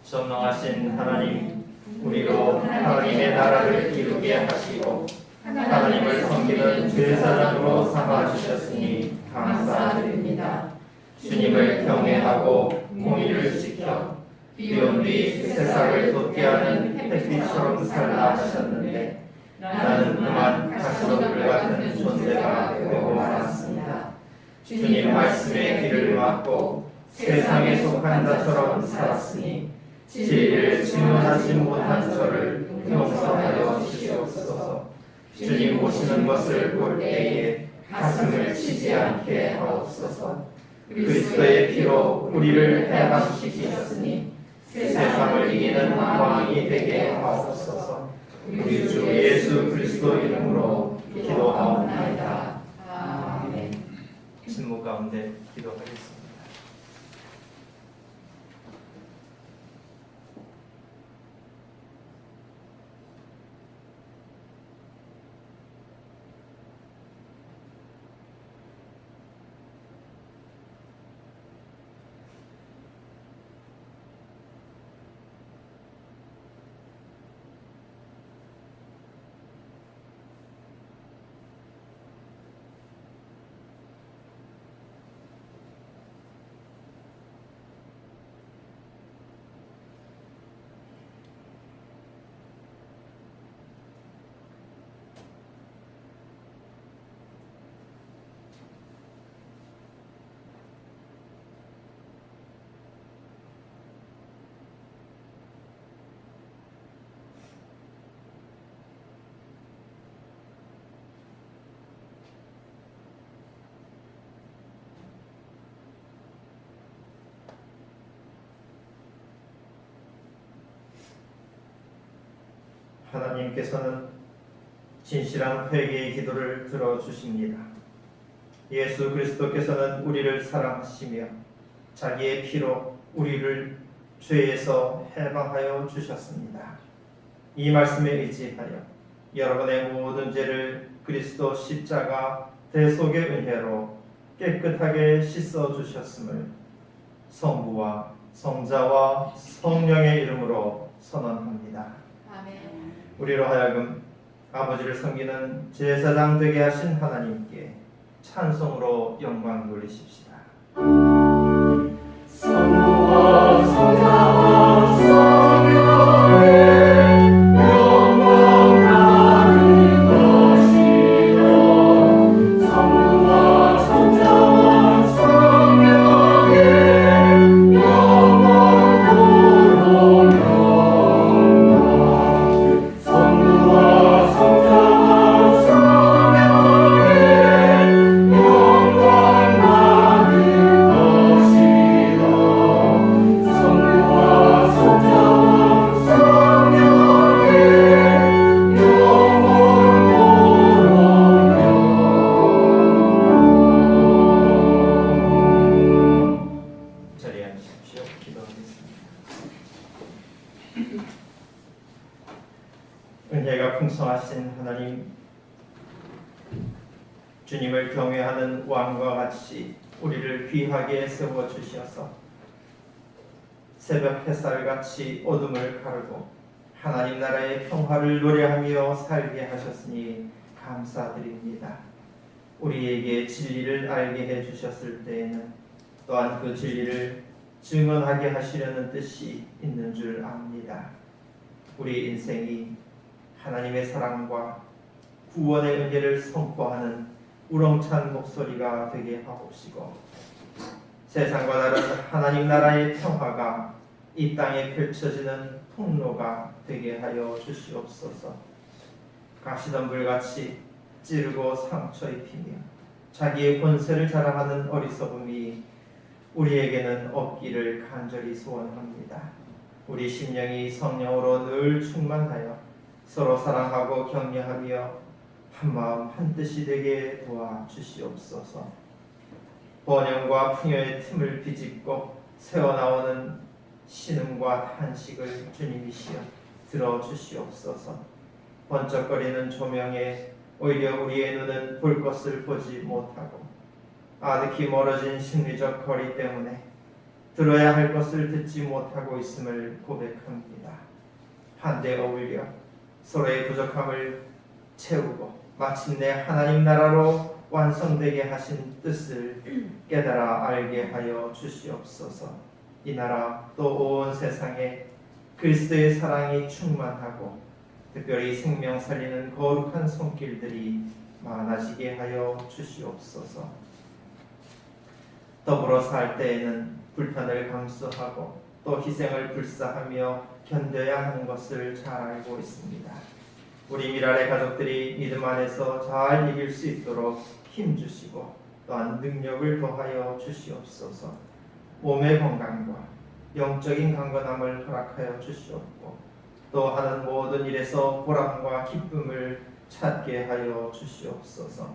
전능하신 하나님, 우리로 하나님의 나라를 이루게 하시고 하나님을 섬기는 제사장으로 삼아주셨으니 감사드립니다. 주님을 경외하고 공의를 지켜 비온 뒤 세상을 돋게 하는 햇빛처럼 살라 하셨는데 나는 그만 가시덤불 같은 존재가 되고 말았습니다. 주님 말씀의 길을 막고 세상에 속한 자처럼 살았으니 진리를 증언하지 못한 저를 용서하여 주시옵소서. 주님 오시는 것을 볼 때에 가슴을 치지 않게 하옵소서. 그리스도의 피로 우리를 해방시키셨으니 세상을 이기는 왕이 되게 하옵소서. 우리 주 예수 그리스도 이름으로 기도하옵나이다. 아멘. 침묵 가운데 기도하겠습니다. 하나님께서는 진실한 회개의 기도를 들어주십니다. 예수 그리스도께서는 우리를 사랑하시며 자기의 피로 우리를 죄에서 해방하여 주셨습니다. 이 말씀에 의지하여 여러분의 모든 죄를 그리스도 십자가 대속의 은혜로 깨끗하게 씻어주셨음을 성부와 성자와 성령의 이름으로 선언합니다. 아멘. 우리로 하여금 아버지를 섬기는 제사장 되게 하신 하나님께 찬송으로 영광 돌리십시다. 성부와 성자와 성령의 영광 나는 것이요 성부와 성자와 성령의 영광 도로 성부와 성자와 성령의 영광 나는 것이요 성부와 성자와 성령의 영광 도로 자리에 앉으십시오. 기도하겠습니다. 은혜가 풍성하신 하나님, 주님을 경외하는 왕과 같이 우리를 귀하게 세워주셔서 새벽 햇살같이 어둠을 가르고 하나님 나라의 평화를 노래하며 살게 하셨으니 감사드립니다. 우리에게 진리를 알게 해주셨을 때에는 또한 그 진리를 증언하게 하시려는 뜻이 있는 줄 압니다. 우리 인생이 하나님의 사랑과 구원의 은혜를 선포하는 우렁찬 목소리가 되게 하옵시고 세상과 다른 하나님 나라의 평화가 이 땅에 펼쳐지는 통로가 되게 하여 주시옵소서. 가시덤불같이 찌르고 상처 입히며 자기의 권세를 자랑하는 어리석음이 우리에게는 없기를 간절히 소원합니다. 우리 심령이 성령으로 늘 충만하여 서로 사랑하고 격려하며 한마음 한뜻이 되게 도와주시옵소서. 번영과 풍요의 틈을 비집고 새어나오는 신음과 탄식을 주님이시여 들어주시옵소서. 번쩍거리는 조명에 오히려 우리의 눈은 볼 것을 보지 못하고 아득히 멀어진 심리적 거리 때문에 들어야 할 것을 듣지 못하고 있음을 고백합니다. 한데 어울려 서로의 부족함을 채우고 마침내 하나님 나라로 완성되게 하신 뜻을 깨달아 알게 하여 주시옵소서. 이 나라 또 온 세상에 그리스도의 사랑이 충만하고 특별히 생명 살리는 거룩한 손길들이 많아지게 하여 주시옵소서. 더불어 살 때에는 불편을 감수하고 또 희생을 불사하며 견뎌야 하는 것을 잘 알고 있습니다. 우리 미랄의 가족들이 믿음 안에서 잘 이길 수 있도록 힘주시고 또한 능력을 더하여 주시옵소서. 몸의 건강과 영적인 강건함을 허락하여 주시옵고 또 하는 모든 일에서 보람과 기쁨을 찾게 하여 주시옵소서.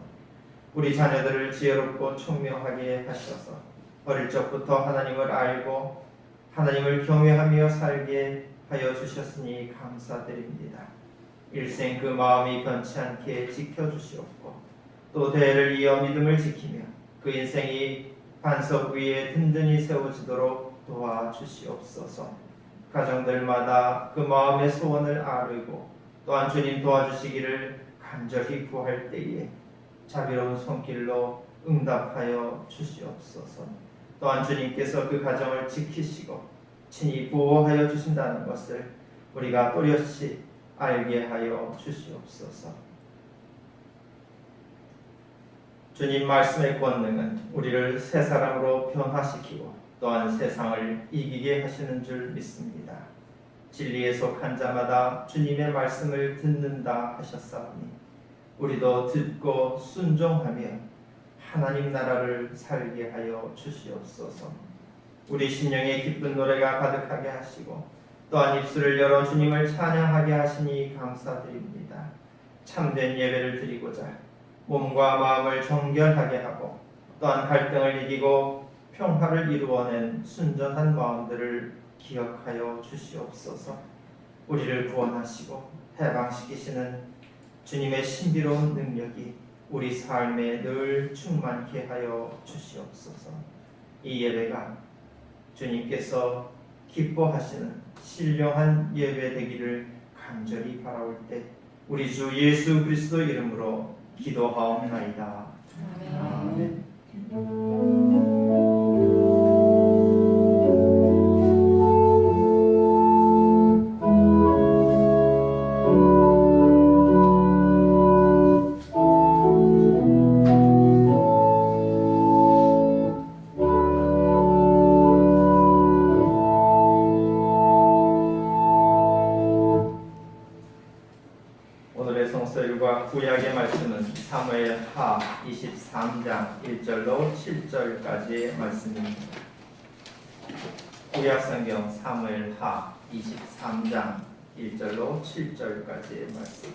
우리 자녀들을 지혜롭고 총명하게 하셔서 어릴 적부터 하나님을 알고 하나님을 경외하며 살게 하여 주셨으니 감사드립니다. 일생 그 마음이 변치 않게 지켜주시옵고 또 대를 이어 믿음을 지키며 그 인생이 반석 위에 든든히 세워지도록 도와주시옵소서. 가정들마다 그 마음의 소원을 아뢰고 또한 주님 도와주시기를 간절히 구할 때에 자비로운 손길로 응답하여 주시옵소서. 또한 주님께서 그 가정을 지키시고 친히 보호하여 주신다는 것을 우리가 또렷이 알게 하여 주시옵소서. 주님 말씀의 권능은 우리를 새 사람으로 변화시키고 또한 세상을 이기게 하시는 줄 믿습니다. 진리에 속한 자마다 주님의 말씀을 듣는다 하셨사오니 우리도 듣고 순종하며 하나님 나라를 살게 하여 주시옵소서. 우리 심령에 기쁜 노래가 가득하게 하시고 또한 입술을 열어 주님을 찬양하게 하시니 감사드립니다. 참된 예배를 드리고자 몸과 마음을 정결하게 하고 또한 갈등을 이기고 평화를 이루어낸 순전한 마음들을 기억하여 주시옵소서. 우리를 구원하시고 해방시키시는 주님의 신비로운 능력이 우리 삶에 늘 충만케 하여 주시옵소서. 이 예배가 주님께서 기뻐하시는 신령한 예배 되기를 간절히 바라올 때 우리 주 예수 그리스도 이름으로 기도하옵나이다. 아멘. 오늘의 성서일과 구약의 말씀은 사무엘하 23장 1절로 7절까지의 말씀입니다. 구약 성경 사무엘하 23장 1절로 7절까지의 말씀.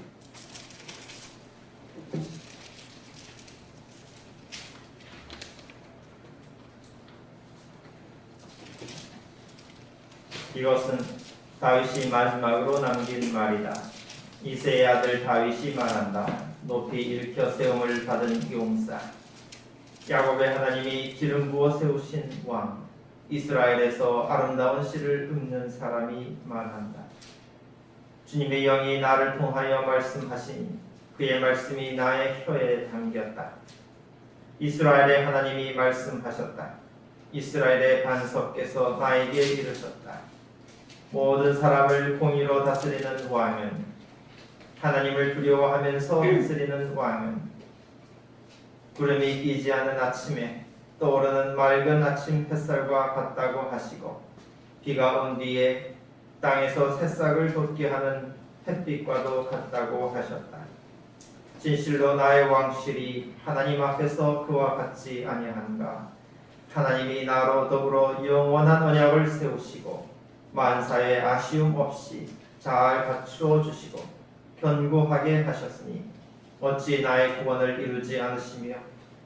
이것은 다윗이 마지막으로 남긴 말이다. 이새의 아들 다윗이 말한다. 높이 일으켜 세움을 받은 용사, 야곱의 하나님이 기름 부어 세우신 왕, 이스라엘에서 아름다운 시를 읊는 사람이 말한다. 주님의 영이 나를 통하여 말씀하시니 그의 말씀이 나의 혀에 담겼다. 이스라엘의 하나님이 말씀하셨다. 이스라엘의 반석께서 나에게 이르셨다. 모든 사람을 공의로 다스리는 왕은, 하나님을 두려워하면서 다스리는 왕은 구름이 끼지 않은 아침에 떠오르는 맑은 아침 햇살과 같다고 하시고 비가 온 뒤에 땅에서 새싹을 돋게 하는 햇빛과도 같다고 하셨다. 진실로 나의 왕실이 하나님 앞에서 그와 같지 아니한가. 하나님이 나로 더불어 영원한 언약을 세우시고 만사에 아쉬움 없이 잘 갖추어 주시고 견고하게 하셨으니 어찌 나의 구원을 이루지 않으시며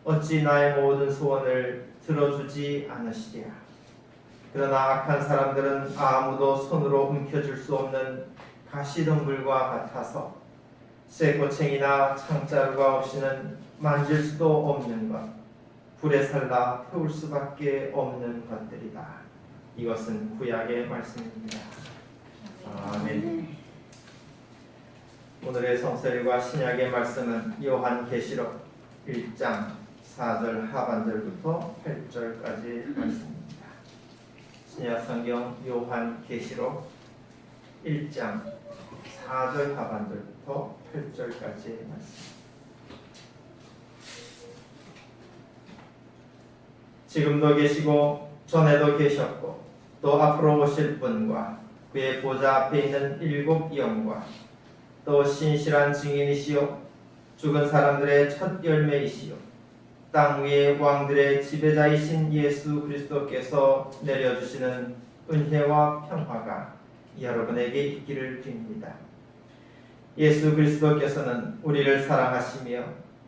어찌 나의 모든 소원을 들어주지 않으시랴. 그러나 악한 사람들은 아무도 손으로 움켜쥘 수 없는 가시덤불과 같아서 쇠고챙이나 창자루가 없이는 만질 수도 없는 것, 불에 살다 태울 수밖에 없는 것들이다. 이것은 구약의 말씀입니다. 아멘. 오늘의 성서일과 신약의 말씀은 요한계시록 1장 4절 하반절부터 8절까지 말씀입니다. 신약 성경 요한계시록 1장 4절 하반절부터 8절까지의 말씀. 지금도 계시고 전에도 계셨고 또 앞으로 오실 분과 그의 보좌 앞에 있는 일곱 영과 또 신실한 증인이시요 죽은 사람들의 첫 열매이시요 땅 위의 왕들의 지배자이신 예수 그리스도께서 내려주시는 은혜와 평화가 여러분에게 있기를 빕니다. 예수 그리스도께서는 우리를 사랑하시며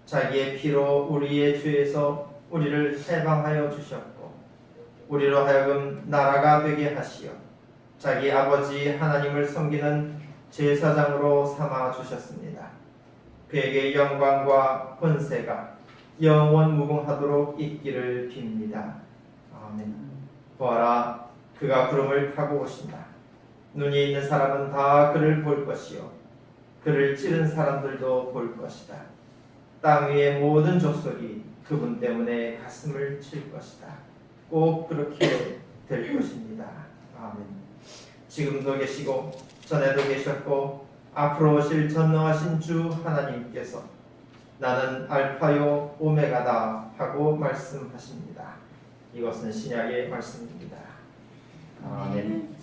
자기의 피로 우리의 죄에서 우리를 해방하여 주셨고 우리로 하여금 나라가 되게 하시어 자기 아버지 하나님을 섬기는 제사장으로 삼아 주셨습니다. 그에게 영광과 권세가 영원 무궁하도록 있기를 빕니다. 아멘. 보아라, 그가 구름을 타고 오신다. 눈이 있는 사람은 다 그를 볼 것이요 그를 찌른 사람들도 볼 것이다. 땅 위의 모든 족속이 그분 때문에 가슴을 칠 것이다. 꼭 그렇게 될 것입니다. 아멘. 지금도 계시고 전에도 계셨고 앞으로 오실 전능하신 주 하나님께서 나는 알파요 오메가다 하고 말씀하십니다. 이것은 신약의 말씀입니다. 아멘.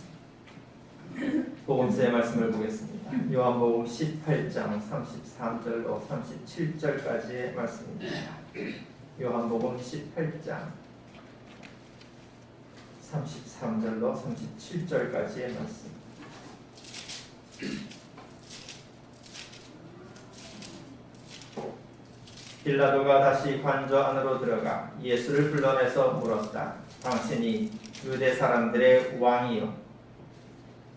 복음서의 말씀을 보겠습니다. 요한복음 18장 33절로 37절까지의 말씀입니다. 요한복음 18장 33절로 37절까지의 말씀. 빌라도가 다시 관저 안으로 들어가 예수를 불러내서 물었다. 당신이 유대 사람들의 왕이요?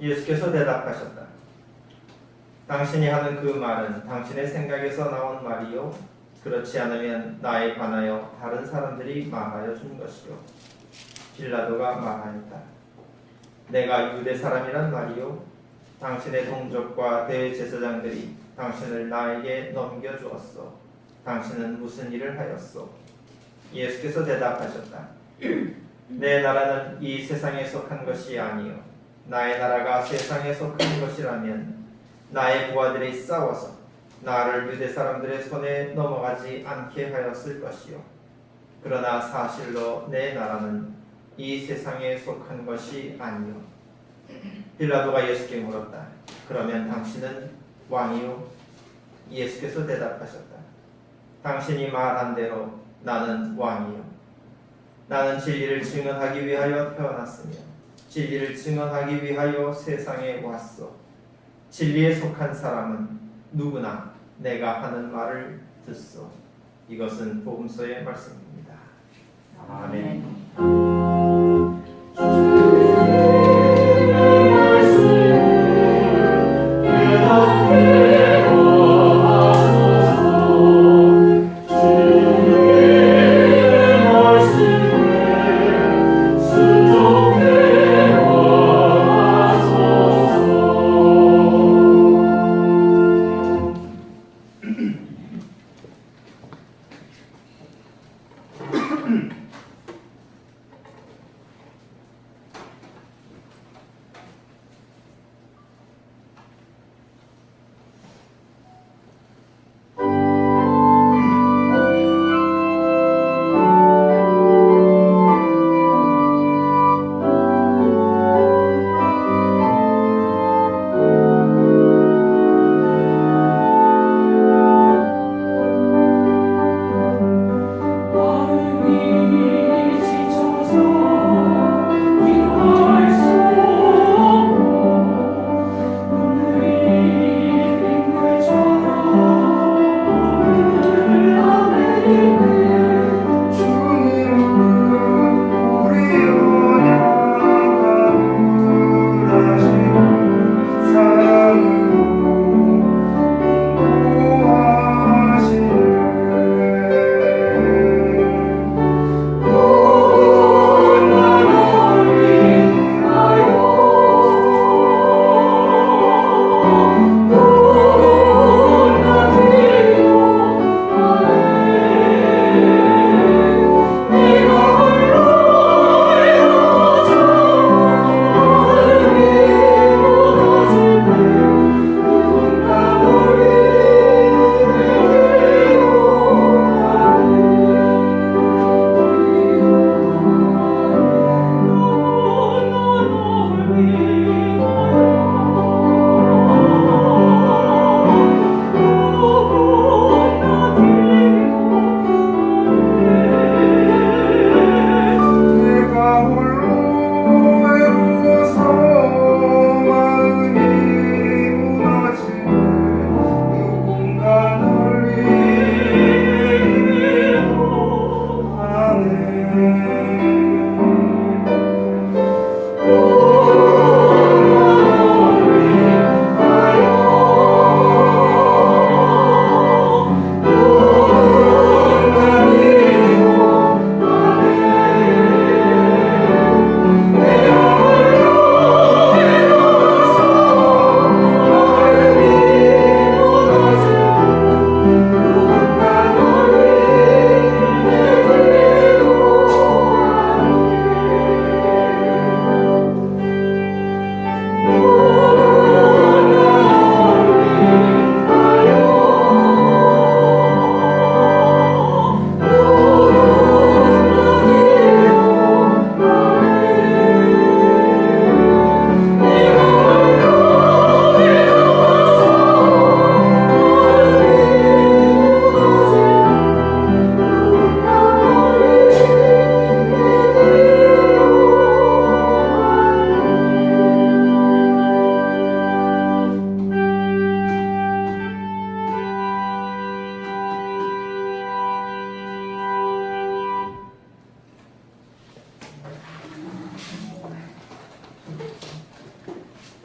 예수께서 대답하셨다. 당신이 하는 그 말은 당신의 생각에서 나온 말이요? 그렇지 않으면 나에 관하여 다른 사람들이 말하여 준 것이요. 빌라도가 말하였다. 내가 유대 사람이란 말이요? 당신의 동족과 대제사장들이 당신을 나에게 넘겨주었소. 당신은 무슨 일을 하였소? 예수께서 대답하셨다. 내 나라는 이 세상에 속한 것이 아니요 나의 나라가 세상에 속한 것이라면 나의 부하들이 싸워서 나를 유대 사람들의 손에 넘어가지 않게 하였을 것이요 그러나 사실로 내 나라는 이 세상에 속한 것이 아니요. 빌라도가 예수께 물었다. 그러면 당신은 왕이요? 예수께서 대답하셨다. 당신이 말한 대로 나는 왕이요. 나는 진리를 증언하기 위하여 태어났으며 진리를 증언하기 위하여 세상에 왔소. 진리에 속한 사람은 누구나 내가 하는 말을 듣소. 이것은 복음서의 말씀입니다. 아멘.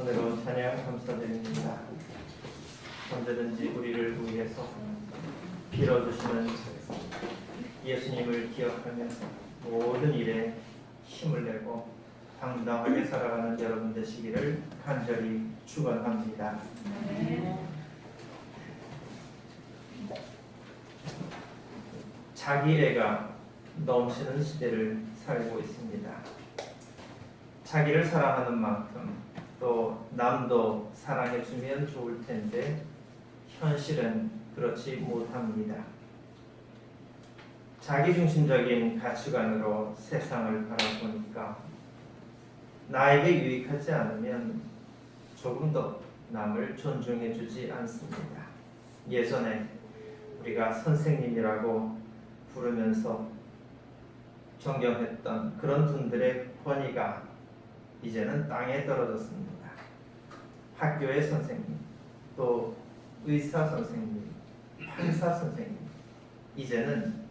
은혜로운 찬양 감사드립니다. 언제든지 우리를 위해서 빌어주시는 예수님을 기억하면서 모든 일에 힘을 내고 당당하게 살아가는 여러분 되시기를 간절히 축원합니다. 자기애가 넘치는 시대를 살고 있습니다. 자기를 사랑하는 만큼 또 남도 사랑해주면 좋을 텐데 현실은 그렇지 못합니다. 자기중심적인 가치관으로 세상을 바라보니까 나에게 유익하지 않으면 조금 더 남을 존중해주지 않습니다. 예전에 우리가 선생님이라고 부르면서 존경했던 그런 분들의 권위가 이제는 땅에 떨어졌습니다. 학교의 선생님, 또 의사 선생님, 판사 선생님, 이제는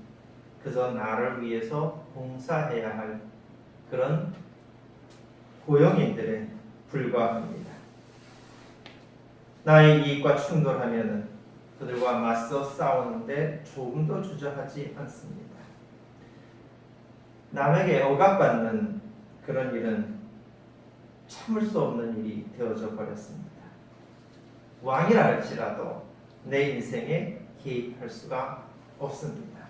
그저 나를 위해서 봉사해야 할 그런 고용인들에 불과합니다. 나의 이익과 충돌하면은 그들과 맞서 싸우는데 조금도 주저하지 않습니다. 남에게 억압받는 그런 일은 참을 수 없는 일이 되어져 버렸습니다. 왕이라 할지라도 내 인생에 개입할 수가 없습니다.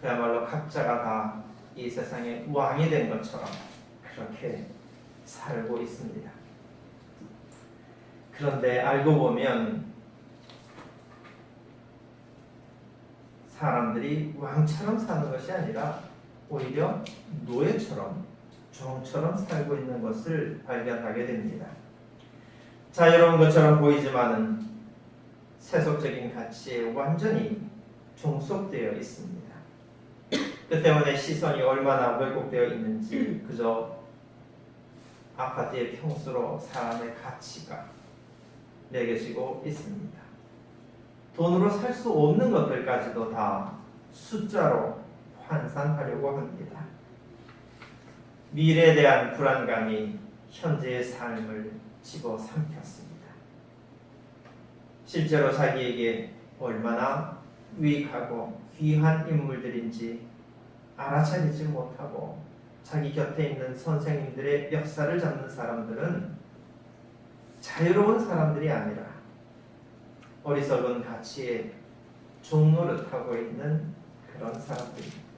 그야말로 각자가 다 이 세상의 왕이 된 것처럼 그렇게 살고 있습니다. 그런데 알고 보면 사람들이 왕처럼 사는 것이 아니라 오히려 노예처럼 종처럼 살고 있는 것을 발견하게 됩니다. 자유로운 것처럼 보이지만은 세속적인 가치에 완전히 종속되어 있습니다. 그 때문에 시선이 얼마나 왜곡되어 있는지 그저 아파트의 평수로 사람의 가치가 매겨지고 있습니다. 돈으로 살 수 없는 것들까지도 다 숫자로 환산하려고 합니다. 미래에 대한 불안감이 현재의 삶을 집어삼켰습니다. 실제로 자기에게 얼마나 유익하고 귀한 인물들인지 알아차리지 못하고 자기 곁에 있는 선생님들의 멱살을 잡는 사람들은 자유로운 사람들이 아니라 어리석은 가치에 종노릇하고 있는 그런 사람들입니다.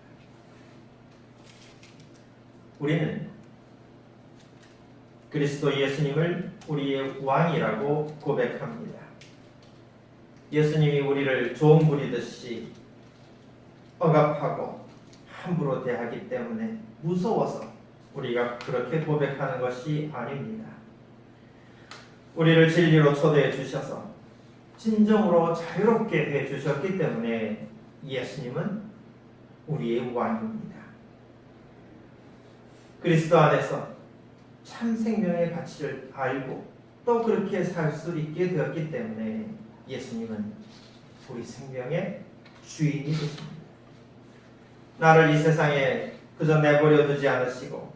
우리는 그리스도 예수님을 우리의 왕이라고 고백합니다. 예수님이 우리를 종 부리듯이 억압하고 함부로 대하기 때문에 무서워서 우리가 그렇게 고백하는 것이 아닙니다. 우리를 진리로 초대해 주셔서 진정으로 자유롭게 해 주셨기 때문에 예수님은 우리의 왕입니다. 그리스도 안에서 참 생명의 가치를 알고 또 그렇게 살 수 있게 되었기 때문에 예수님은 우리 생명의 주인이 되십니다. 나를 이 세상에 그저 내버려 두지 않으시고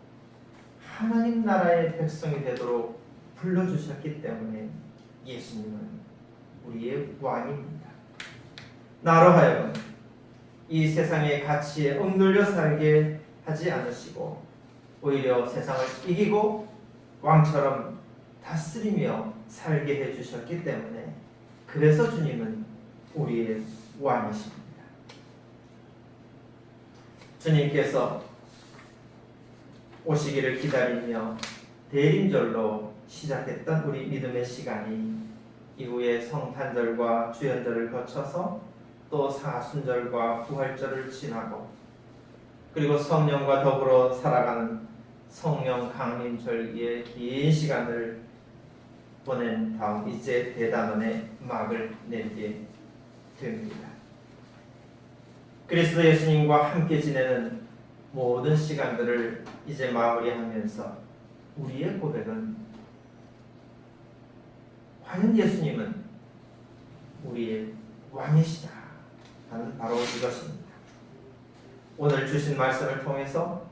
하나님 나라의 백성이 되도록 불러주셨기 때문에 예수님은 우리의 왕입니다. 나로 하여금 이 세상의 가치에 억눌려 살게 하지 않으시고 오히려 세상을 이기고 왕처럼 다스리며 살게 해주셨기 때문에 그래서 주님은 우리의 왕이십니다. 주님께서 오시기를 기다리며 대림절로 시작했던 우리 믿음의 시간이 이후에 성탄절과 주연절을 거쳐서 또 사순절과 부활절을 지나고 그리고 성령과 더불어 살아가는 성령 강림절기의 긴 시간을 보낸 다음 이제 대단원의 막을 내리게 됩니다. 그리스도 예수님과 함께 지내는 모든 시간들을 이제 마무리하면서 우리의 고백은 과연 예수님은 우리의 왕이시다 하는 바로 이것입니다. 오늘 주신 말씀을 통해서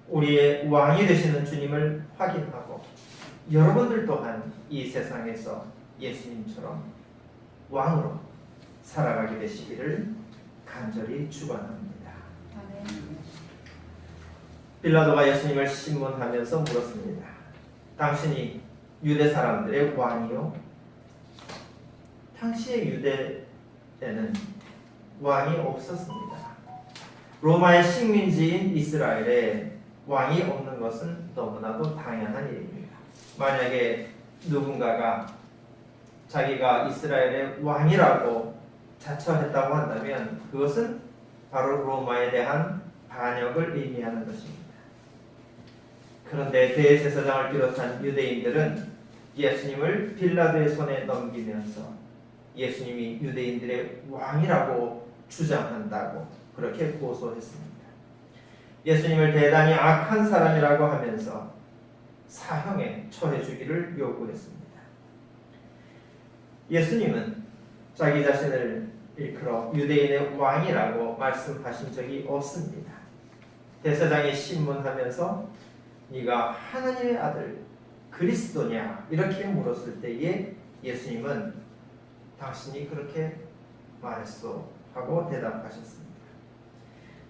우리의 왕이 되시는 주님을 확인하고 여러분들 또한 이 세상에서 예수님처럼 왕으로 살아가게 되시기를 간절히 축원합니다. 아멘. 빌라도가 예수님을 신문하면서 물었습니다. 당신이 유대 사람들의 왕이요? 당시의 유대에는 왕이 없었습니다. 로마의 식민지인 이스라엘에 왕이 없는 것은 너무나도 당연한 일입니다. 만약에 누군가가 자기가 이스라엘의 왕이라고 자처했다고 한다면 그것은 바로 로마에 대한 반역을 의미하는 것입니다. 그런데 대제사장을 비롯한 유대인들은 예수님을 빌라도의 손에 넘기면서 예수님이 유대인들의 왕이라고 주장한다고 그렇게 고소했습니다. 예수님을 대단히 악한 사람이라고 하면서 사형에 처해 주기를 요구했습니다. 예수님은 자기 자신을 일컬어 유대인의 왕이라고 말씀하신 적이 없습니다. 대제사장이 신문하면서 네가 하나님의 아들 그리스도냐 이렇게 물었을 때에 예수님은 당신이 그렇게 말했소 하고 대답하셨습니다.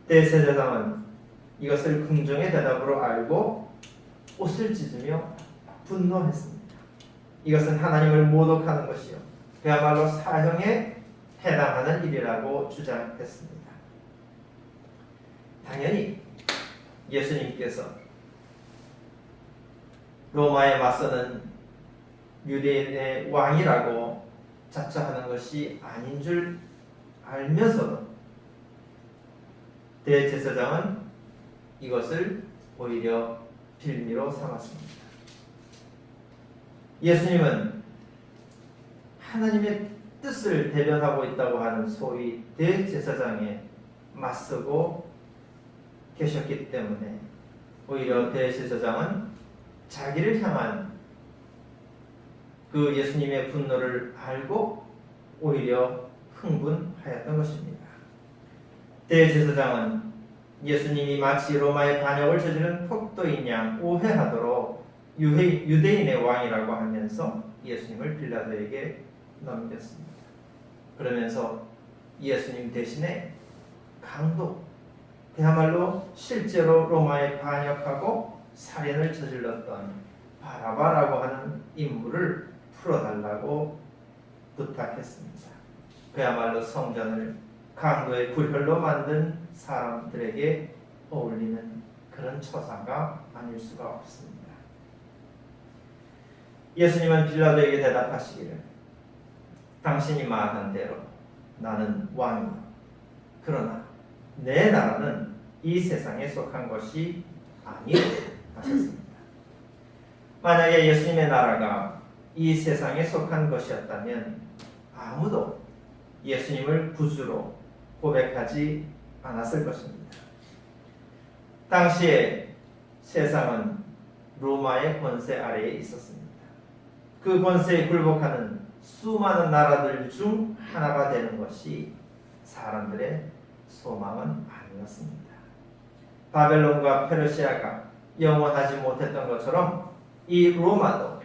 대제사장은 이것을 긍정의 대답으로 알고 옷을 찢으며 분노했습니다. 이것은 하나님을 모독하는 것이요 그야말로 사형에 해당하는 일이라고 주장했습니다. 당연히 예수님께서 로마에 맞서는 유대인의 왕이라고 자처하는 것이 아닌 줄 알면서도 대제사장은 이것을 오히려 빌미로 삼았습니다. 예수님은 하나님의 뜻을 대변하고 있다고 하는 소위 대제사장에 맞서고 계셨기 때문에 오히려 대제사장은 자기를 향한 그 예수님의 분노를 알고 오히려 흥분하였던 것입니다. 대제사장은 예수님이 마치 로마의 반역을 저지른 폭도인 양 오해하도록 유대인의 왕이라고 하면서 예수님을 빌라도에게 넘겼습니다. 그러면서 예수님 대신에 강도, 그야말로 실제로 로마에 반역하고 살인을 저질렀던 바라바라고 하는 인물을 풀어달라고 부탁했습니다. 그야말로 성전을 강도의 굴혈로 만든 사람들에게 어울리는 그런 처사가 아닐 수가 없습니다. 예수님은 빌라도에게 대답하시기를 당신이 말한 대로 나는 왕이다. 그러나 내 나라는 이 세상에 속한 것이 아니오 하셨습니다. 만약에 예수님의 나라가 이 세상에 속한 것이었다면 아무도 예수님을 구주로 고백하지 않았을 것입니다. 당시에 세상은 로마의 권세 아래에 있었습니다. 그 권세에 굴복하는 수많은 나라들 중 하나가 되는 것이 사람들의 소망은 아니었습니다. 바벨론과 페르시아가 영원하지 못했던 것처럼 이 로마도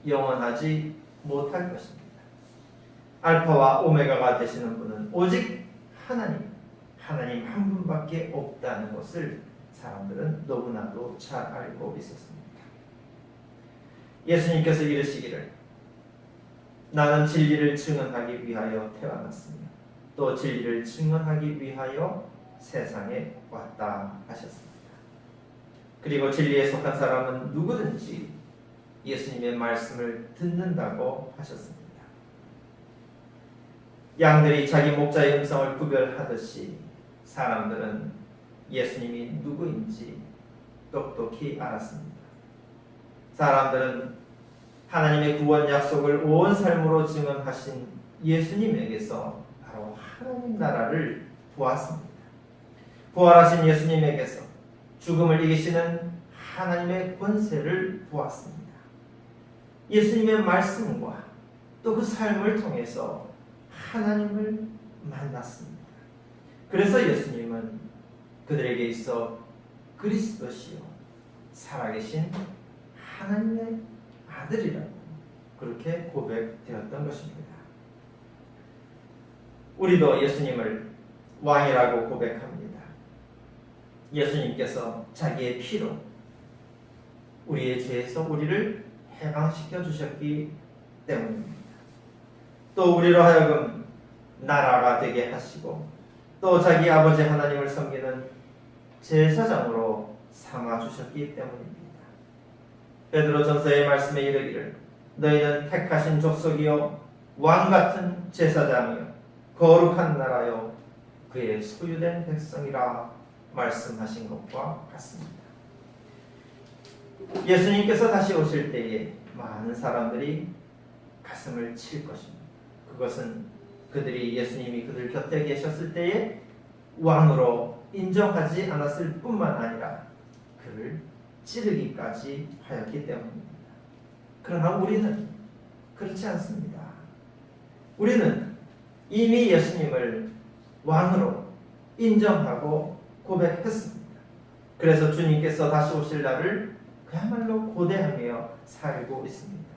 영원하지 못할 것입니다. 알파와 오메가가 되시는 분은 오직 하나님 한 분밖에 없다는 것을 사람들은 너무나도 잘 알고 있었습니다. 예수님께서 이르시기를 나는 진리를 증언하기 위하여 태어났으며 또 진리를 증언하기 위하여 세상에 왔다 하셨습니다. 그리고 진리에 속한 사람은 누구든지 예수님의 말씀을 듣는다고 하셨습니다. 양들이 자기 목자의 음성을 구별하듯이 사람들은 예수님이 누구인지 똑똑히 알았습니다. 사람들은 하나님의 구원 약속을 온 삶으로 증언하신 예수님에게서 바로 하나님 나라를 보았습니다. 부활하신 예수님에게서 죽음을 이기시는 하나님의 권세를 보았습니다. 예수님의 말씀과 또 그 삶을 통해서 하나님을 만났습니다. 그래서 예수님은 그들에게 있어 그리스도시요 살아계신 하나님의 아들이라고 그렇게 고백되었던 것입니다. 우리도 예수님을 왕이라고 고백합니다. 예수님께서 자기의 피로 우리의 죄에서 우리를 해방시켜 주셨기 때문입니다. 또 우리로 하여금 나라가 되게 하시고 또 자기 아버지 하나님을 섬기는 제사장으로 삼아 주셨기 때문입니다. 베드로전서의 말씀에 이르기를 너희는 택하신 족속이요 왕같은 제사장이요 거룩한 나라요 그의 소유된 백성이라 말씀하신 것과 같습니다. 예수님께서 다시 오실 때에 많은 사람들이 가슴을 칠 것입니다. 그것은 그들이 예수님이 그들 곁에 계셨을 때에 왕으로 인정하지 않았을 뿐만 아니라 그를 찌르기까지 하였기 때문입니다. 그러나 우리는 그렇지 않습니다. 우리는 이미 예수님을 왕으로 인정하고 고백했습니다. 그래서 주님께서 다시 오실 날을 그야말로 고대하며 살고 있습니다.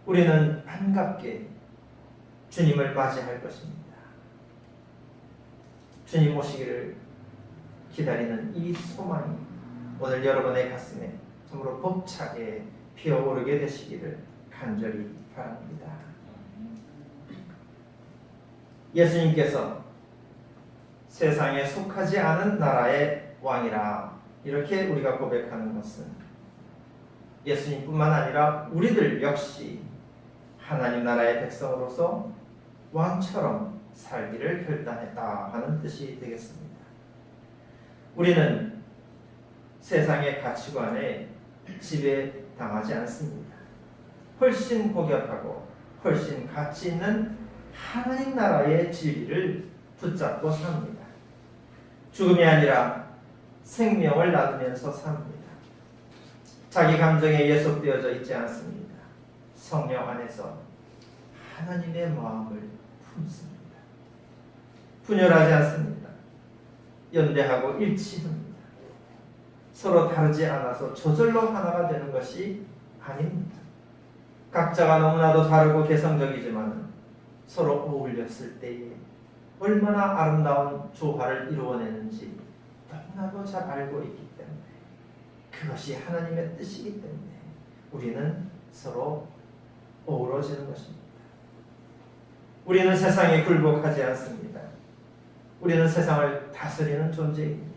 우리는 반갑게 주님을 맞이할 것입니다. 주님 오시기를 기다리는 이 소망이 오늘 여러분의 가슴에 참으로 벅차게 피어오르게 되시기를 간절히 바랍니다. 예수님께서 세상에 속하지 않은 나라의 왕이라 이렇게 우리가 고백하는 것은 예수님뿐만 아니라 우리들 역시 하나님 나라의 백성으로서 왕처럼 살기를 결단했다 하는 뜻이 되겠습니다. 우리는 세상의 가치관에 지배당하지 않습니다. 훨씬 고결하고 훨씬 가치 있는 하나님 나라의 진리를 붙잡고 삽니다. 죽음이 아니라 생명을 나누면서 삽니다. 자기 감정에 예속되어져 있지 않습니다. 성령 안에서 하나님의 마음을 품습니다. 분열하지 않습니다. 연대하고 일치합니다. 서로 다르지 않아서 저절로 하나가 되는 것이 아닙니다. 각자가 너무나도 다르고 개성적이지만 서로 어울렸을 때에 얼마나 아름다운 조화를 이루어내는지 너무나도 잘 알고 있기 때문에 그것이 하나님의 뜻이기 때문에 우리는 서로 어우러지는 것입니다. 우리는 세상에 굴복하지 않습니다. 우리는 세상을 다스리는 존재입니다.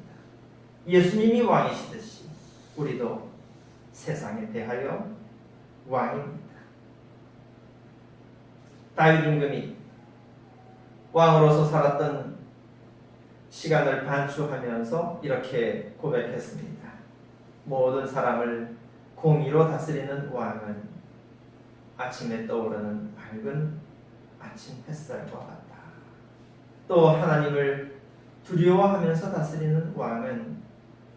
예수님이 왕이시듯이 우리도 세상에 대하여 왕입니다. 다윗 임금이 왕으로서 살았던 시간을 반추하면서 이렇게 고백했습니다. 모든 사람을 공의로 다스리는 왕은 아침에 떠오르는 밝은 아침 햇살과 같다. 또 하나님을 두려워하면서 다스리는 왕은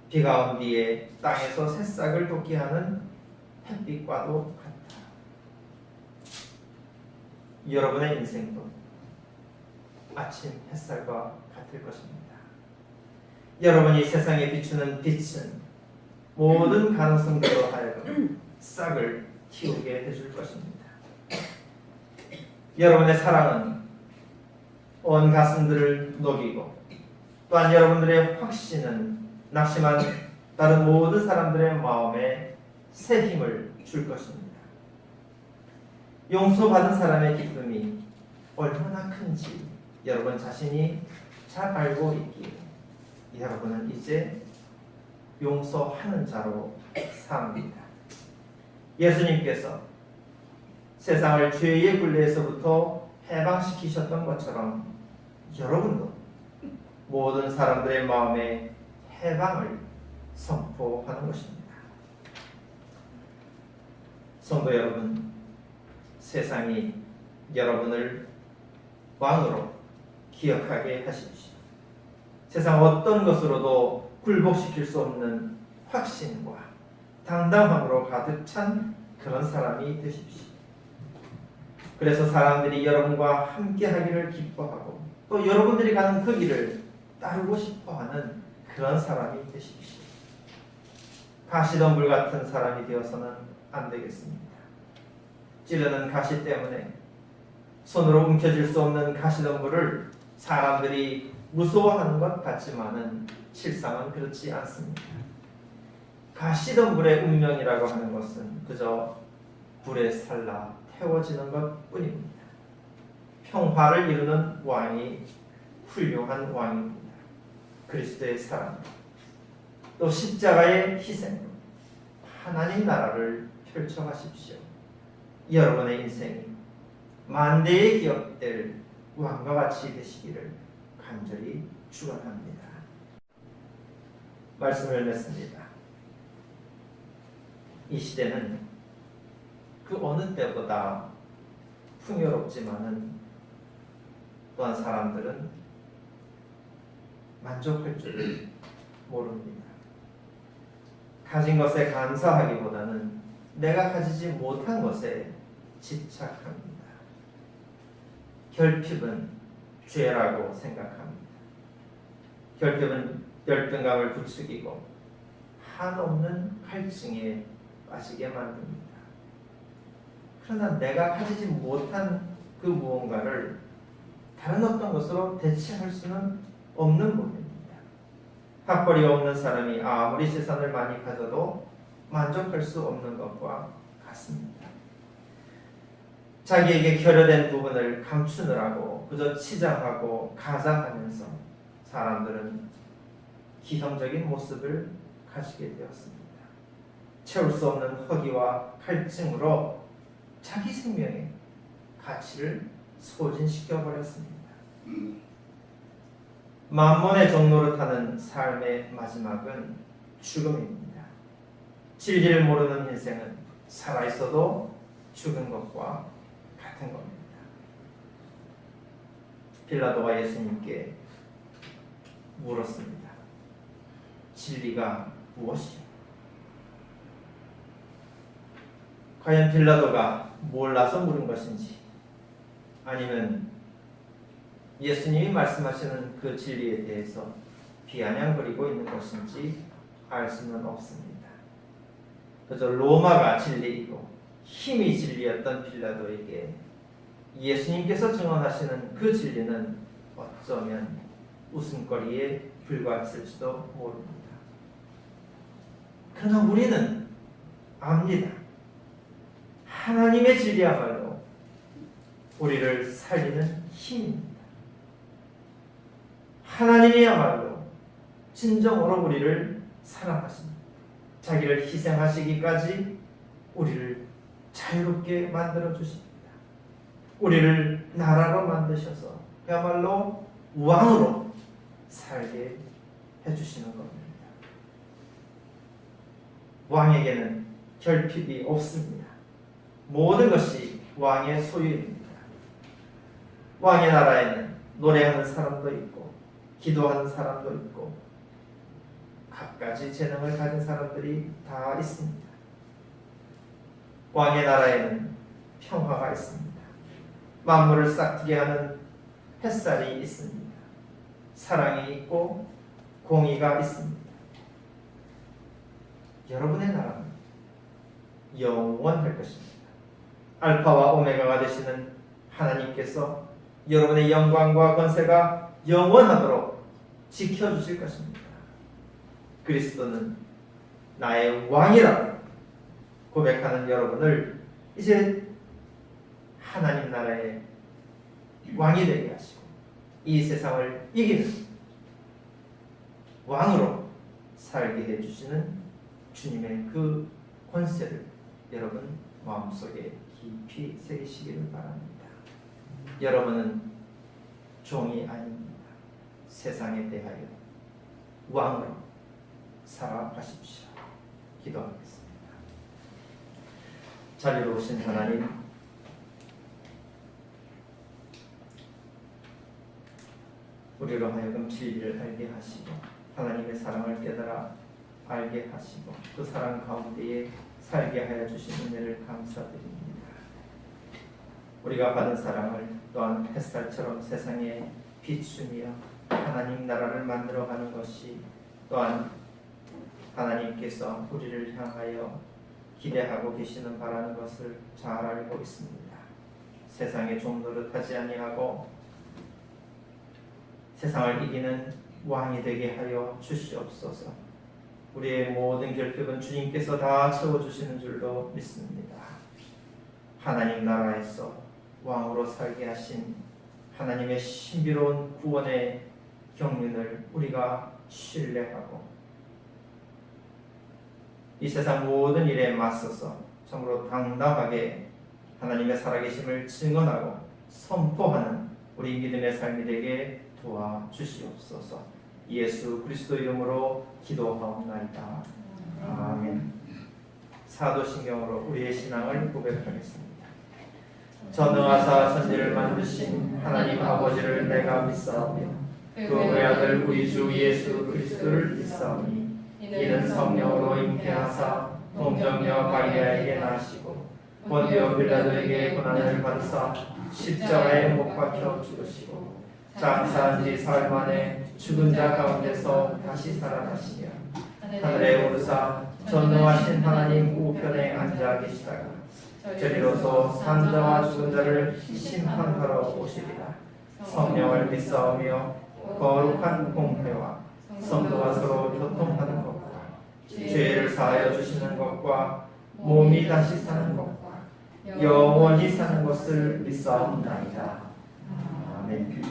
비가 온 뒤에 땅에서 새싹을 돋게 하는 햇빛과도 같다. 여러분의 인생도 아침 햇살과 같을 것입니다. 여러분이 세상에 비추는 빛은 모든 가능성들로 하여금 싹을 틔우게 해줄 것입니다. 여러분의 사랑은 온 가슴들을 녹이고 또한 여러분들의 확신은 낙심한 다른 모든 사람들의 마음에 새 힘을 줄 것입니다. 용서받은 사람의 기쁨이 얼마나 큰지 여러분 자신이 잘 알고 있기에 여러분은 이제 용서하는 자로 삽니다. 예수님께서 세상을 죄의 굴레에서부터 해방시키셨던 것처럼 여러분도 모든 사람들의 마음에 해방을 선포하는 것입니다. 성도 여러분, 세상이 여러분을 왕으로 기억하게 하십시오. 세상 어떤 것으로도 굴복시킬 수 없는 확신과 당당함으로 가득 찬 그런 사람이 되십시오. 그래서 사람들이 여러분과 함께 하기를 기뻐하고 또 여러분들이 가는 그 길을 따르고 싶어하는 그런 사람이 되십시오. 가시덤불 같은 사람이 되어서는 안 되겠습니다. 찌르는 가시 때문에 손으로 움켜쥘 수 없는 가시덤불을 사람들이 무서워하는 것 같지만은 실상은 그렇지 않습니다. 가시덤불의 운명이라고 하는 것은 그저 불에 살라 태워지는 것 뿐입니다. 평화를 이루는 왕이 훌륭한 왕입니다. 그리스도의 사랑, 또 십자가의 희생으로 하나님 나라를 펼쳐가십시오. 여러분의 인생이 만대의 기업될 왕과 같이 되시기를 간절히 축원합니다. 말씀을 맺습니다. 이 시대는 그 어느 때보다 풍요롭지만은 또한 사람들은 만족할 줄을 모릅니다. 가진 것에 감사하기보다는 내가 가지지 못한 것에 집착합니다. 결핍은 죄라고 생각합니다. 결핍은 열등감을 부추기고 한없는 갈증에 빠지게 만듭니다. 그러나 내가 가지지 못한 그 무언가를 다른 어떤 것으로 대체할 수는 없는 법입니다. 학벌이 없는 사람이 아무리 재산을 많이 가져도 만족할 수 없는 것과 같습니다. 자기에게 결여된 부분을 감추느라고 그저 치장하고 가장하면서 사람들은 기형적인 모습을 가지게 되었습니다. 채울 수 없는 허기와 갈증으로 자기 생명의 가치를 소진시켜 버렸습니다. 만몬의 종노릇하는 삶의 마지막은 죽음입니다. 진리를 모르는 인생은 살아있어도 죽은 것과 같은 겁니다. 빌라도가 예수님께 물었습니다. 진리가 무엇이요? 과연 빌라도가 몰라서 물은 것인지 아니면 예수님이 말씀하시는 그 진리에 대해서 비아냥거리고 있는 것인지 알 수는 없습니다. 그저 로마가 진리이고 힘이 진리였던 빌라도에게 예수님께서 증언하시는 그 진리는 어쩌면 웃음거리에 불과했을지도 모릅니다. 그러나 우리는 압니다. 하나님의 진리야말로 우리를 살리는 힘입니다. 하나님이야말로 진정으로 우리를 사랑하십니다. 자기를 희생하시기까지 우리를 자유롭게 만들어 주십니다. 우리를 나라로 만드셔서 그야말로 왕으로 살게 해주시는 겁니다. 왕에게는 결핍이 없습니다. 모든 것이 왕의 소유입니다. 왕의 나라에는 노래하는 사람도 있고 기도하는 사람도 있고 갖가지 재능을 가진 사람들이 다 있습니다. 왕의 나라에는 평화가 있습니다. 만물을 싹트게 하는 햇살이 있습니다. 사랑이 있고 공의가 있습니다. 여러분의 나라는 영원할 것입니다. 알파와 오메가가 되시는 하나님께서 여러분의 영광과 권세가 영원하도록 지켜주실 것입니다. 그리스도는 나의 왕이라고 고백하는 여러분을 이제 하나님 나라의 왕이 되게 하시고 이 세상을 이기는 왕으로 살게 해주시는 주님의 그 권세를 여러분 마음속에 깊이 새기시기를 바랍니다. 여러분은 종이 아닙니다. 세상에 대하여 왕으로 살아가십시오. 기도하겠습니다. 자비로우신 하나님, 우리로 하여금 진리를 알게 하시고 하나님의 사랑을 깨달아 알게 하시고 그 사랑 가운데에 살게 하여 주신 은혜를 감사드립니다. 우리가 받은 사랑을 또한 햇살처럼 세상에 비추며 하나님 나라를 만들어가는 것이 또한 하나님께서 우리를 향하여 기대하고 계시는 바라는 것을 잘 알고 있습니다. 세상의 종 노릇하지 아니하고 세상을 이기는 왕이 되게 하여 주시옵소서. 우리의 모든 결핍은 주님께서 다 채워주시는 줄로 믿습니다. 하나님 나라에서 왕으로 살게 하신 하나님의 신비로운 구원의 경륜을 우리가 신뢰하고 이 세상 모든 일에 맞서서 참으로 당당하게 하나님의 살아계심을 증언하고 선포하는 우리 믿음의 삶이 되게 도와주시옵소서. 예수 그리스도 이름으로 기도하옵나이다. 아멘. 사도신경으로 우리의 신앙을 고백하겠습니다. 전능하사 천지를 만드신 하나님 아버지를 내가 믿사오며 그 외아들 우리 주 예수 그리스도를 믿사오니 이는 성령으로 잉태하사 동정녀 마리아에게 나시고 본디오 빌라도에게 고난을 받으사 십자가에 못 박혀 죽으시고 장사한 지 사흘 만에 죽은 자 가운데서 다시 살아나시며 하늘에 오르사 전능하신 하나님 우편에 앉아 계시다가 저리로서 산 자와 죽은 자를 심판하러 오시리라. 성령을 믿사오며 거룩한 공회와 성도가 서로 교통하는 것과 죄를 사하여 주시는 것과 몸이 다시 사는 것과 영원히 사는 것을 믿사옵나이다. 아멘.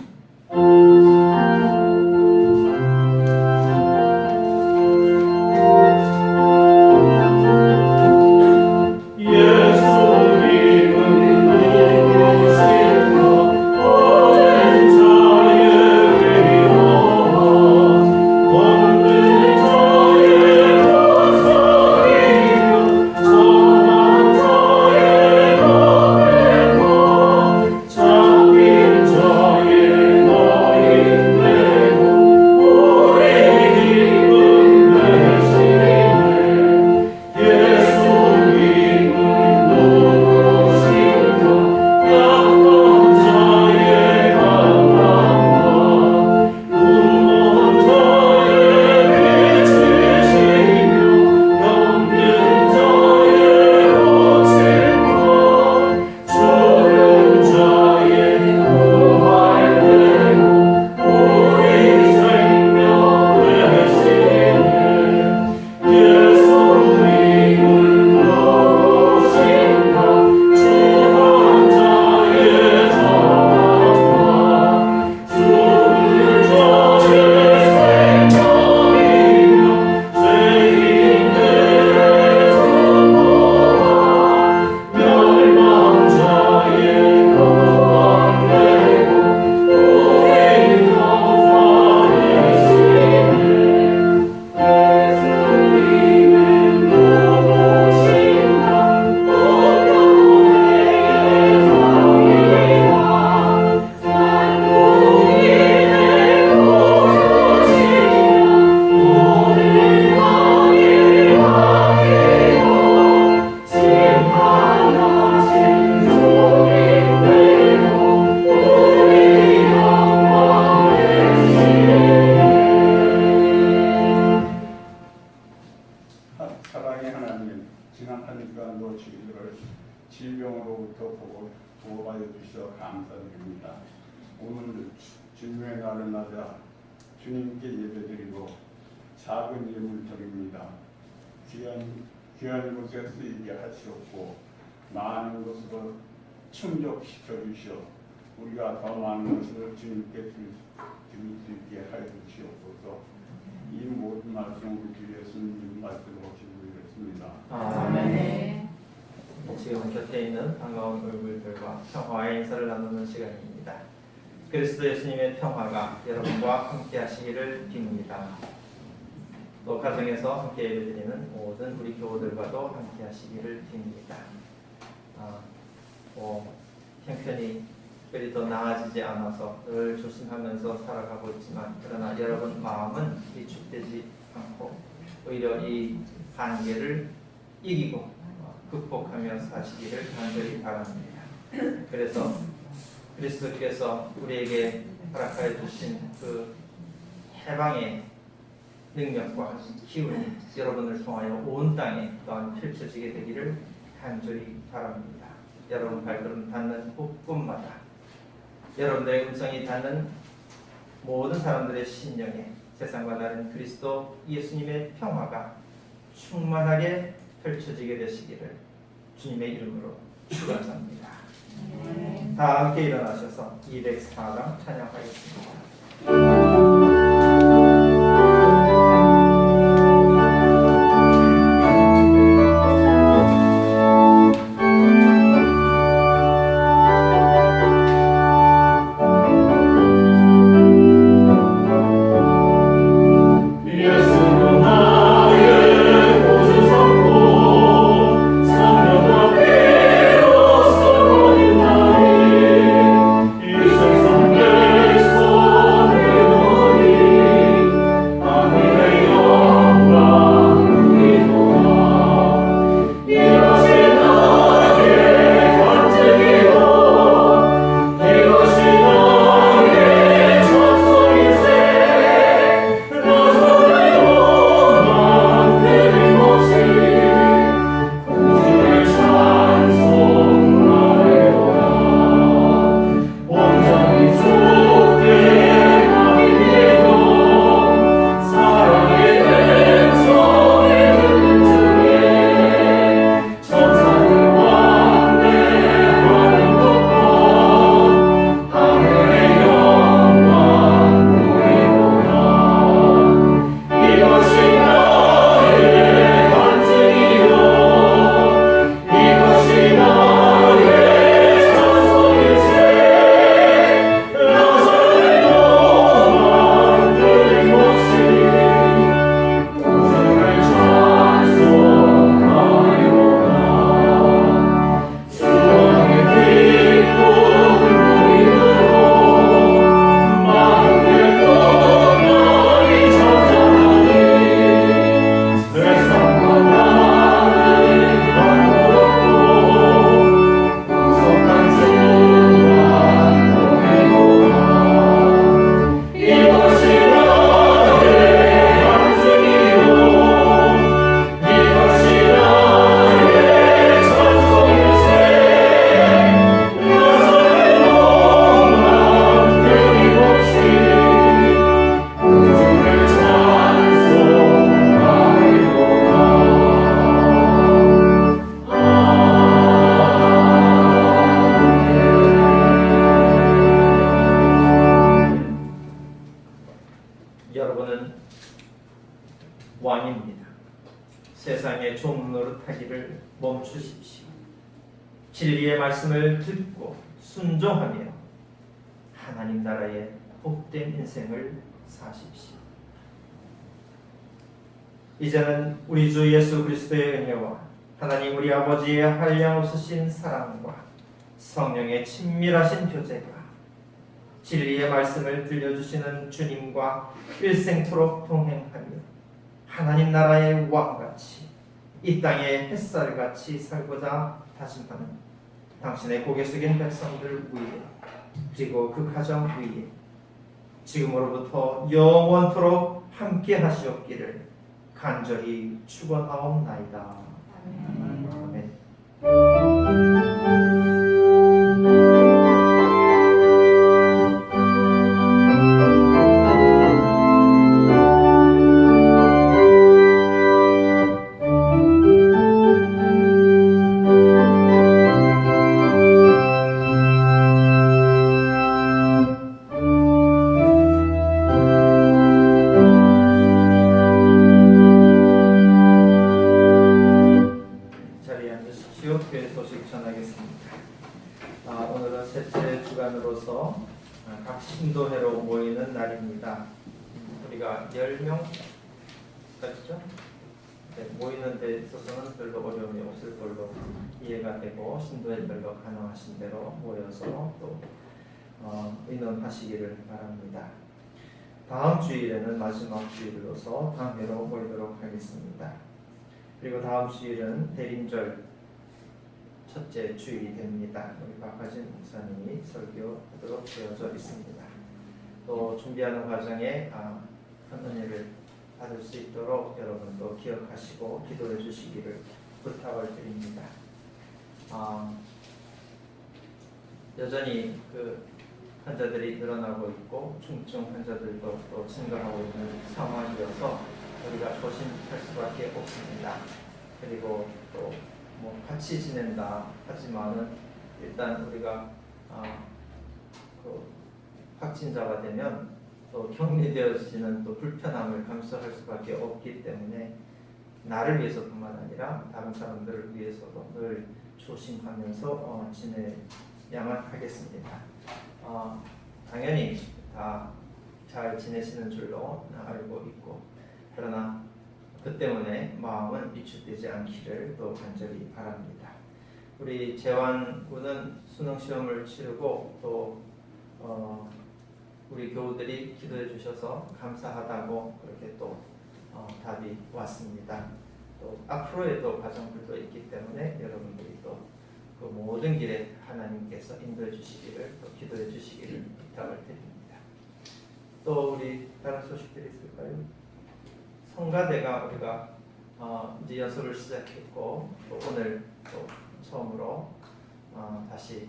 사랑의 하나님, 지난 한 주간도 저희들을 질병으로부터 보호하여 주셔 감사드립니다. 오늘 주님의 날을 맞아 주님께 예배드리고 작은 예물 드립니다. 귀한 곳에 쓰이게 하시옵고 많은 것으로 충족시켜 주시어 우리가 더 많은 것을 주님께 드릴 수 있게 하여 주시옵소서. 이 모든 말씀 우리 주 예수님 말씀으로 기도드렸습니다. 아멘. 지금 곁에 있는 반가운 얼굴들과 평화의 인사를 나누는 시간입니다. 그리스도 예수님의 평화가 여러분과 함께 하시기를 빕니다. 또 가정에서 함께 예배드리는 모든 우리 교우들과도 함께 하시기를 빕니다. 형편이 특별히 더 나아지지 않아서 늘 조심하면서 살아가고 있지만 그러나 여러분 마음은 위축되지 않고 오히려 이 한계를 이기고 극복하며 사시기를 간절히 바랍니다. 그래서 그리스도께서 우리에게 허락하여 주신 그 해방의 능력과 기운이 여러분을 통하여 온 땅에 또한 펼쳐지게 되기를 간절히 바랍니다. 여러분 발걸음 닿는 곳곳마다 여러분들의 음성이 닿는 모든 사람들의 심령에 세상과 다른 그리스도 예수님의 평화가 충만하게 펼쳐지게 되시기를 주님의 이름으로 축원합니다. 다 함께 일어나셔서 204강 찬양하겠습니다. 여러분은 왕입니다. 세상의 종 노릇하기를 멈추십시오. 진리의 말씀을 듣고 순종하며 하나님 나라의 복된 인생을 사십시오. 이제는 우리 주 예수 그리스도의 은혜와 하나님 우리 아버지의 한량없으신 사랑과 성령의 친밀하신 교제가 진리의 말씀을 들려주시는 주님과 일생토록 동행하며 하나님 나라의 왕같이 이 땅의 햇살같이 살고자 다짐하는 당신의 고개 숙인 백성들 위에 그리고 그 가정 위에 지금으로부터 영원토록 함께 하시옵기를 간절히 축원하옵나이다. 아멘. 교회 소식 전하겠습니다. 오늘은 셋째 주간으로서 각 신도회로 모이는 날입니다. 우리가 10명 맞죠? 네, 모이는 데 있어서는 별로 어려움이 없을 걸로 이해가 되고 신도회별로 가능하신 대로 모여서 또 의논하시기를 바랍니다. 다음 주일에는 마지막 주일로서 당회로 모이도록 하겠습니다. 그리고 다음 주일은 대림절 첫째 주일이 됩니다. 우리 박하진 목사님이 설교하도록 되어져 있습니다. 또 준비하는 과정에 큰 은혜를 받을 수 있도록 여러분도 기억하시고 기도해 주시기를 부탁을 드립니다. 여전히 그 환자들이 늘어나고 있고 중증 환자들도 또 증가하고 있는 상황이어서 우리가 조심할 수밖에 없습니다. 그리고 또 뭐 같이 지낸다 하지만은 일단 우리가 그 확진자가 되면 또 격리되어지는 또 불편함을 감수할 수밖에 없기 때문에 나를 위해서뿐만 아니라 다른 사람들을 위해서도 늘 조심하면서 지내야만 하겠습니다. 당연히 다 잘 지내시는 줄로 알고 있고, 그러나 그 때문에 마음은 위축되지 않기를 또 간절히 바랍니다. 우리 재환군은 수능 시험을 치르고 또 우리 교우들이 기도해 주셔서 감사하다고 그렇게 또 답이 왔습니다. 또 앞으로의 또 과정들도 있기 때문에 여러분들이 또 그 모든 길에 하나님께서 인도해 주시기를 또 기도해 주시기를 부탁을 드립니다. 또 우리 다른 소식들이 있을까요? 성가대가 우리가 이제 연습을 시작했고 또 오늘 또 처음으로 다시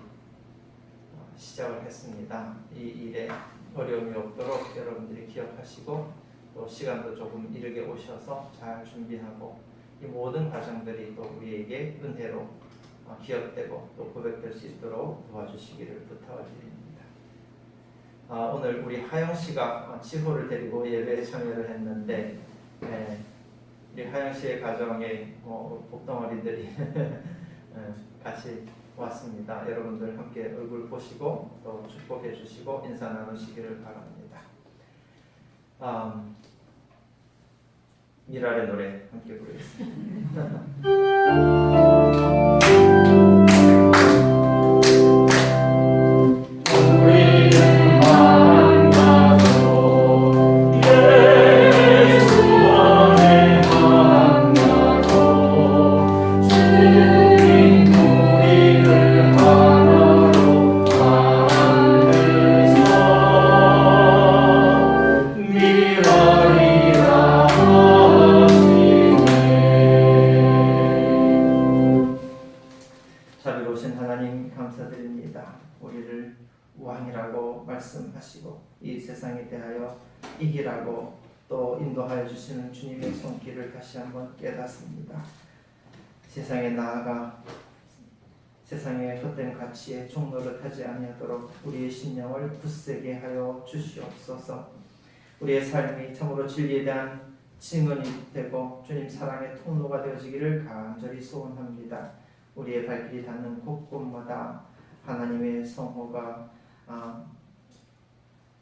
시작을 했습니다. 이 일에 어려움이 없도록 여러분들이 기억하시고 또 시간도 조금 이르게 오셔서 잘 준비하고 이 모든 과정들이 또 우리에게 은혜로 기억되고 또 고백될 수 있도록 도와주시기를 부탁을 드립니다. 오늘 우리 하영 씨가 치호를 데리고 예배에 참여를 했는데 우리 하영 씨의 가정에 복덩어리들이 같이 왔습니다. 여러분들 함께 얼굴 보시고 또 축복해 주시고 인사 나누시기를 바랍니다. 미랄의 노래 함께 부르겠습니다. 자비로우신 하나님 감사드립니다. 우리를 왕이라고 말씀하시고 이 세상에 대하여 이기라고 또 인도하여 주시는 주님의 손길을 다시 한번 깨닫습니다. 세상에 나아가 세상의 헛된 가치에 종노릇하지 아니하도록 우리의 심령을 굳세게 하여 주시옵소서. 우리의 삶이 참으로 진리에 대한 증언이 되고 주님 사랑의 통로가 되어지기를 간절히 소원합니다. 우리의 발길이 닿는 곳곳마다 하나님의 성호가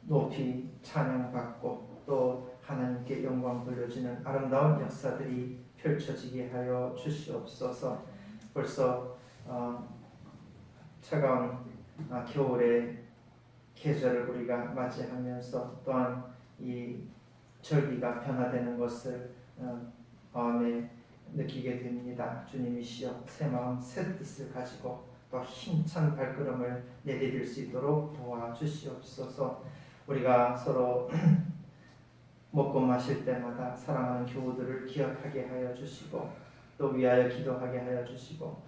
높이 찬양받고 또 하나님께 영광 돌려지는 아름다운 역사들이 펼쳐지게 하여 주시옵소서. 벌써 차가운 겨울의 계절을 우리가 맞이하면서 또한 이 절기가 변화되는 것을 마음에 느끼게 됩니다. 주님이시여 새 마음 새 뜻을 가지고 또 힘찬 발걸음을 내디딜 수 있도록 도와주시옵소서. 우리가 서로 먹고 마실 때마다 사랑하는 교우들을 기억하게 하여 주시고 또 위하여 기도하게 하여 주시고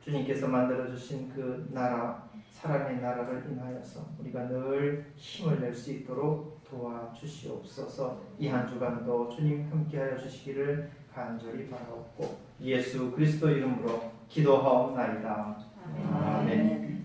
주님께서 만들어주신 그 나라 사랑의 나라를 인하여서 우리가 늘 힘을 낼 수 있도록 도와주시옵소서. 이 한 주간도 주님 함께하여 주시기를 간절히 바라옵고 예수 그리스도 이름으로 기도하옵나이다. 아멘.